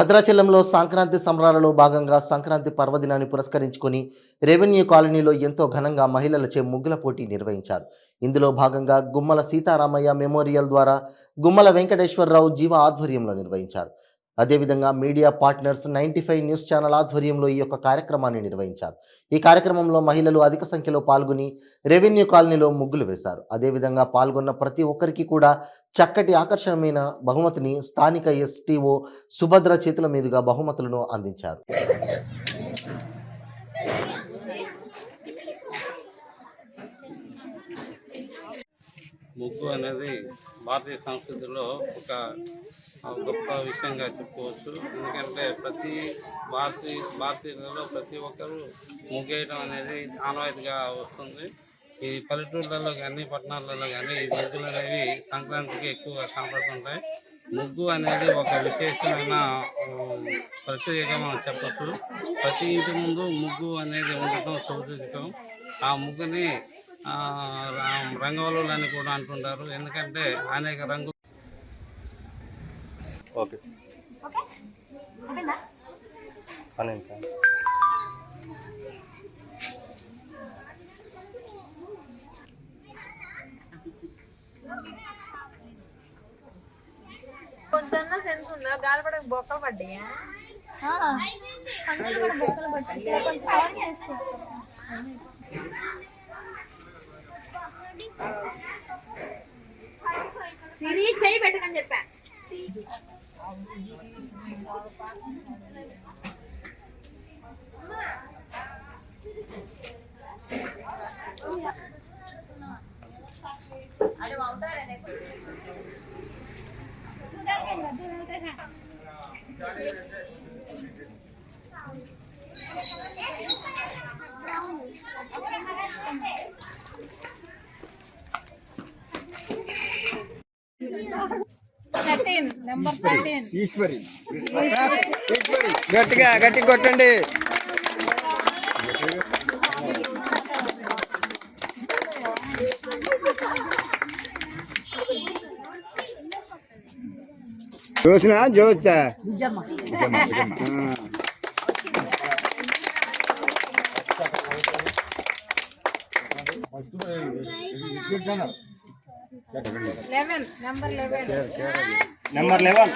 భద్రాచలంలో సంక్రాంతి సంబరాలలో భాగంగా సంక్రాంతి పర్వదినాన్ని పురస్కరించుకొని రెవెన్యూ కాలనీలో ఎంతో ఘనంగా మహిళలచే ముగ్గుల పోటీ నిర్వహించారు. ఇందులో భాగంగా గుమ్మల సీతారామయ్య మెమోరియల్ ద్వారా గుమ్మల వెంకటేశ్వరరావు జీవ ఆధ్వర్యంలో నిర్వహించారు. అదేవిధంగా మీడియా పార్ట్నర్స్ 95 న్యూస్ ఛానల్ ఆధ్వర్యంలో ఈ యొక్క కార్యక్రమాన్ని నిర్వహించారు. ఈ కార్యక్రమంలో మహిళలు అధిక సంఖ్యలో పాల్గొని రెవెన్యూ కాలనీలో ముగ్గులు వేశారు. అదేవిధంగా పాల్గొన్న ప్రతి ఒక్కరికి కూడా చక్కటి ఆకర్షణమైన బహుమతిని స్థానిక ఎస్టీఓ సుభద్ర చేతుల మీదుగా బహుమతులను అందించారు. ముగ్గు అనేది భారతీయ సంస్కృతిలో ఒక గొప్ప విషయంగా చెప్పుకోవచ్చు. ఎందుకంటే భారతీయులలో ప్రతి ఒక్కరూ ముగ్గేయడం అనేది ఆనవాయితీగా వస్తుంది. ఈ పల్లెటూళ్ళలో కానీ పట్టణాలలో కానీ ఈ ముగ్గులు అనేవి సంక్రాంతికి ఎక్కువగా కనపడుతుంటాయి. ముగ్గు అనేది ఒక విశేషమైన ప్రక్రియగా మనం చెప్పచ్చు. ప్రతి ఇంటి ముందు ముగ్గు అనేది ఉండటం సౌకర్యం. ఆ ముగ్గుని రంగవల్లులు అని కూడా అంటుంటారు. ఎందుకంటే అనేక రంగు కొంచెం సెన్స్ ఉందా? గాలిపడకు బొక్కలు పడ్డాయా? సిరి చెయ్యి పెట్టకని చెప్పా. ఈశ్వరి గట్టిగా గట్టి కొట్టండి. జోస్నా జోస్తా నెంబర్ 11